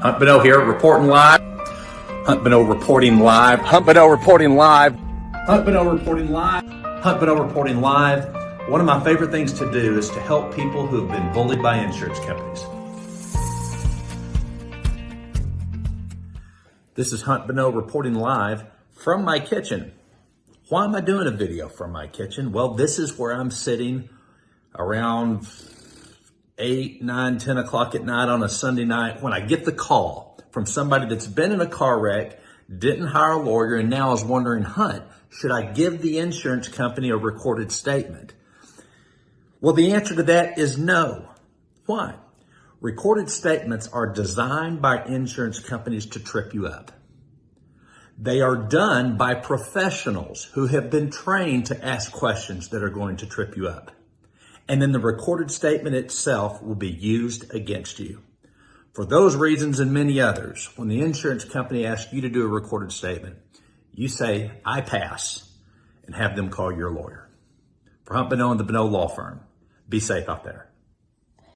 Hunt Bonneau here, reporting live. Hunt Bonneau reporting live. Hunt Bonneau reporting live. Hunt Bonneau reporting live. Hunt Bonneau reporting live. One of my favorite things to do is to help people who have been bullied by insurance companies. This is Hunt Bonneau reporting live from my kitchen. Why am I doing a video from my kitchen? Well, this is where I'm sitting around 8, 9, 10 o'clock at night on a Sunday night when I get the call from somebody that's been in a car wreck, didn't hire a lawyer, and now is wondering, Hunt, should I give the insurance company a recorded statement? Well, the answer to that is no. Why? Recorded statements are designed by insurance companies to trip you up. They are done by professionals who have been trained to ask questions that are going to trip you up. And then the recorded statement itself will be used against you. For those reasons and many others, when the insurance company asks you to do a recorded statement, you say, I pass, and have them call your lawyer. For Hunt Bonneau and the Bonneau Law Firm, be safe out there.